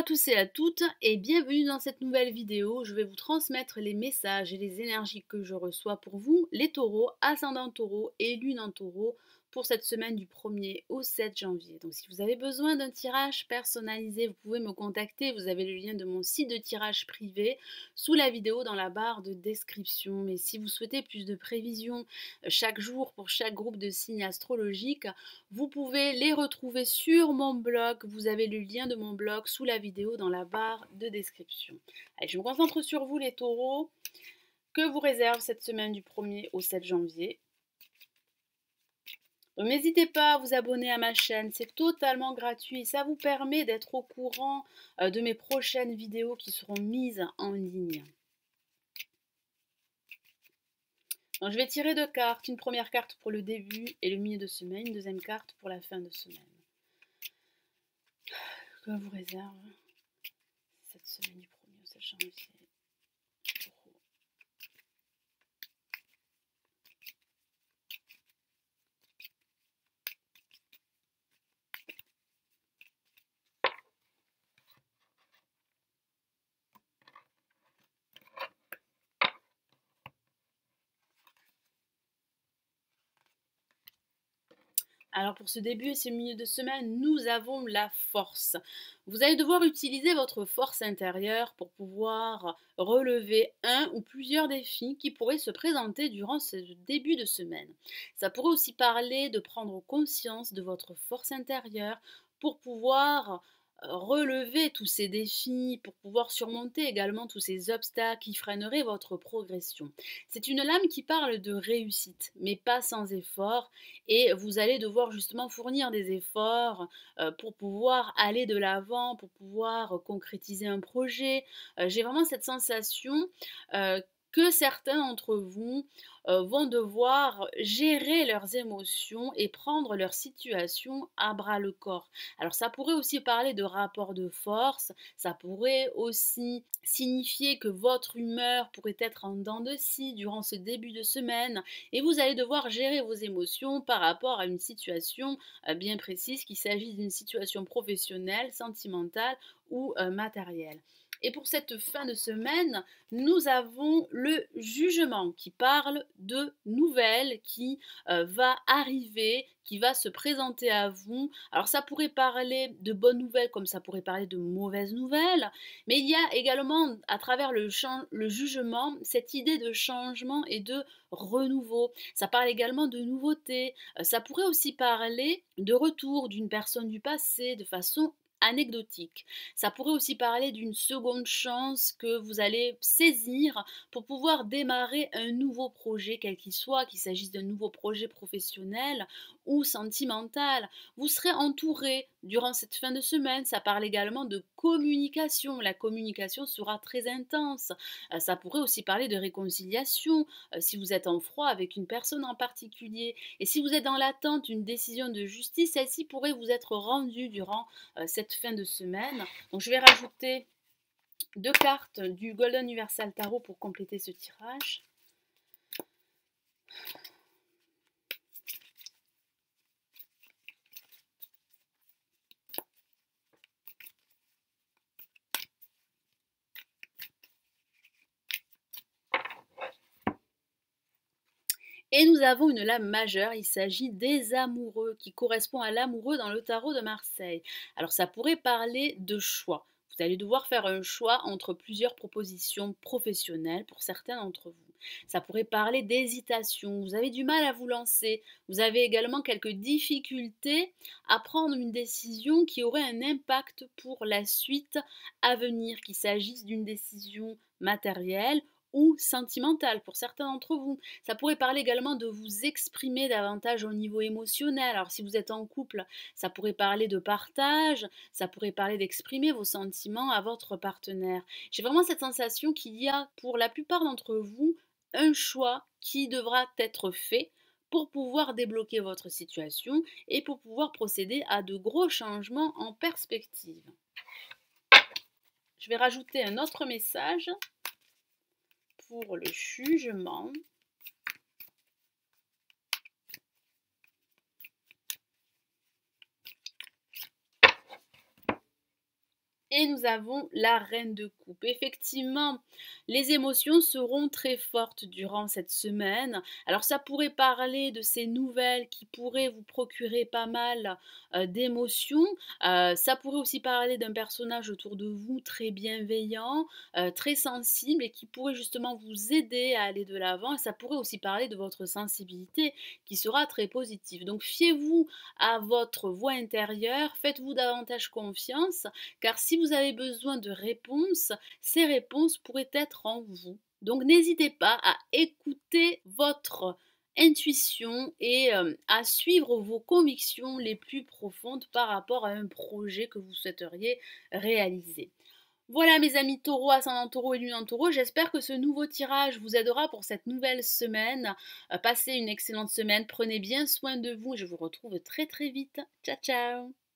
tous et à toutes et bienvenue dans cette nouvelle vidéo. Je vais vous transmettre les messages et les énergies que je reçois pour vous, les taureaux, ascendant taureau et lune en taureau, pour cette semaine du 1er au 7 janvier. Donc si vous avez besoin d'un tirage personnalisé, vous pouvez me contacter. Vous avez le lien de mon site de tirage privé sous la vidéo dans la barre de description. Mais si vous souhaitez plus de prévisions chaque jour pour chaque groupe de signes astrologiques, vous pouvez les retrouver sur mon blog. Vous avez le lien de mon blog sous la vidéo dans la barre de description. Allez, je me concentre sur vous les taureaux. Que vous réserve cette semaine du 1er au 7 janvier? Donc n'hésitez pas à vous abonner à ma chaîne, c'est totalement gratuit. Ça vous permet d'être au courant de mes prochaines vidéos qui seront mises en ligne. Donc, je vais tirer deux cartes, une première carte pour le début et le milieu de semaine, une deuxième carte pour la fin de semaine. Que vous réserve cette semaine du 1er au 7 janvier? Alors pour ce début et ce milieu de semaine, nous avons la force. Vous allez devoir utiliser votre force intérieure pour pouvoir relever un ou plusieurs défis qui pourraient se présenter durant ce début de semaine. Ça pourrait aussi parler de prendre conscience de votre force intérieure pour pouvoir relever tous ces défis, pour pouvoir surmonter également tous ces obstacles qui freineraient votre progression. C'est une lame qui parle de réussite, mais pas sans effort, et vous allez devoir justement fournir des efforts pour pouvoir aller de l'avant, pour pouvoir concrétiser un projet. J'ai vraiment cette sensation que certains d'entre vous vont devoir gérer leurs émotions et prendre leur situation à bras le corps. Alors ça pourrait aussi parler de rapport de force, ça pourrait aussi signifier que votre humeur pourrait être en dents de scie durant ce début de semaine et vous allez devoir gérer vos émotions par rapport à une situation bien précise, qu'il s'agisse d'une situation professionnelle, sentimentale ou matérielle. Et pour cette fin de semaine, nous avons le jugement qui parle de nouvelles qui va arriver, qui va se présenter à vous. Alors ça pourrait parler de bonnes nouvelles comme ça pourrait parler de mauvaises nouvelles, mais il y a également à travers le jugement cette idée de changement et de renouveau. Ça parle également de nouveautés. Ça pourrait aussi parler de retour d'une personne du passé de façon anecdotique. Ça pourrait aussi parler d'une seconde chance que vous allez saisir pour pouvoir démarrer un nouveau projet, quel qu'il soit, qu'il s'agisse d'un nouveau projet professionnel ou sentimental. Vous serez entouré durant cette fin de semaine. Ça parle également de communication. La communication sera très intense. Ça pourrait aussi parler de réconciliation si vous êtes en froid avec une personne en particulier. Et si vous êtes dans l'attente d'une décision de justice, celle-ci pourrait vous être rendue durant cette fin de semaine. Donc je vais rajouter deux cartes du Golden Universal Tarot pour compléter ce tirage. Et nous avons une lame majeure, il s'agit des amoureux, qui correspond à l'amoureux dans le tarot de Marseille. Alors ça pourrait parler de choix. Vous allez devoir faire un choix entre plusieurs propositions professionnelles pour certains d'entre vous. Ça pourrait parler d'hésitation, vous avez du mal à vous lancer, vous avez également quelques difficultés à prendre une décision qui aurait un impact pour la suite à venir, qu'il s'agisse d'une décision matérielle ou sentimentale pour certains d'entre vous. Ça pourrait parler également de vous exprimer davantage au niveau émotionnel. Alors si vous êtes en couple, ça pourrait parler de partage, ça pourrait parler d'exprimer vos sentiments à votre partenaire. J'ai vraiment cette sensation qu'il y a pour la plupart d'entre vous un choix qui devra être fait pour pouvoir débloquer votre situation et pour pouvoir procéder à de gros changements en perspective. Je vais rajouter un autre message pour le jugement. Et nous avons la reine de coupe. Effectivement, les émotions seront très fortes durant cette semaine. Alors ça pourrait parler de ces nouvelles qui pourraient vous procurer pas mal d'émotions. Ça pourrait aussi parler d'un personnage autour de vous très bienveillant, très sensible et qui pourrait justement vous aider à aller de l'avant. Et ça pourrait aussi parler de votre sensibilité qui sera très positive. Donc fiez-vous à votre voix intérieure, faites-vous davantage confiance car si vous avez besoin de réponses, ces réponses pourraient être en vous. Donc n'hésitez pas à écouter votre intuition et à suivre vos convictions les plus profondes par rapport à un projet que vous souhaiteriez réaliser. Voilà mes amis taureaux, ascendant taureau et lune en taureau, j'espère que ce nouveau tirage vous aidera pour cette nouvelle semaine. Passez une excellente semaine, prenez bien soin de vous et je vous retrouve très très vite. Ciao ciao.